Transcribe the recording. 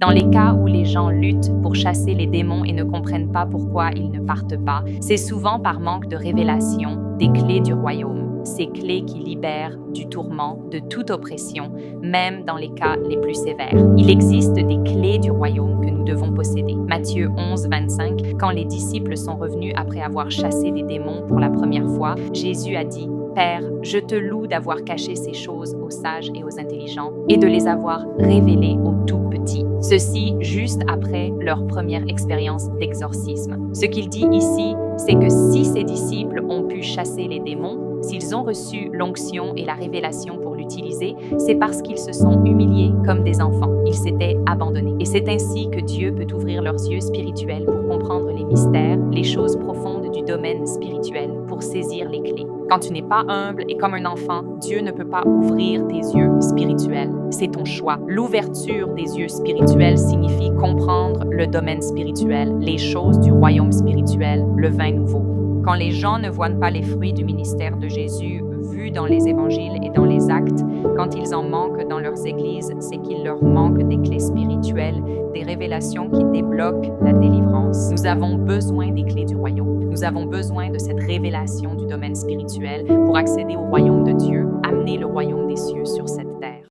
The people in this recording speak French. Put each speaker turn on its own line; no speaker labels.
Dans les cas où les gens luttent pour chasser les démons et ne comprennent pas pourquoi ils ne partent pas, c'est souvent par manque de révélation des clés du royaume. Ces clés qui libèrent du tourment, de toute oppression, même dans les cas les plus sévères. Il existe des clés du royaume que nous devons posséder. Matthieu 11, 25, quand les disciples sont revenus après avoir chassé des démons pour la première fois, Jésus a dit « Père, je te loue d'avoir caché ces choses aux sages et aux intelligents et de les avoir révélées aux tout petits. » Ceci juste après leur première expérience d'exorcisme. Ce qu'il dit ici, c'est que si ses disciples ont pu chasser les démons, s'ils ont reçu l'onction et la révélation pour l'utiliser, c'est parce qu'ils se sont humiliés comme des enfants. Ils s'étaient abandonnés. Et c'est ainsi que Dieu peut ouvrir leurs yeux spirituels pour comprendre les mystères, les choses profondes du domaine spirituel, pour saisir les clés. Quand tu n'es pas humble et comme un enfant, Dieu ne peut pas ouvrir tes yeux spirituels. C'est ton choix. L'ouverture des yeux spirituels signifie comprendre le domaine spirituel, les choses du royaume spirituel, le vin nouveau. Quand les gens ne voient pas les fruits du ministère de Jésus vus dans les évangiles et dans les actes, quand ils en manquent dans leurs églises, c'est qu'il leur manque des clés spirituelles, des révélations qui débloquent la délivrance. Nous avons besoin des clés du royaume. Nous avons besoin de cette révélation du domaine spirituel pour accéder au royaume de Dieu, amener le royaume des cieux sur cette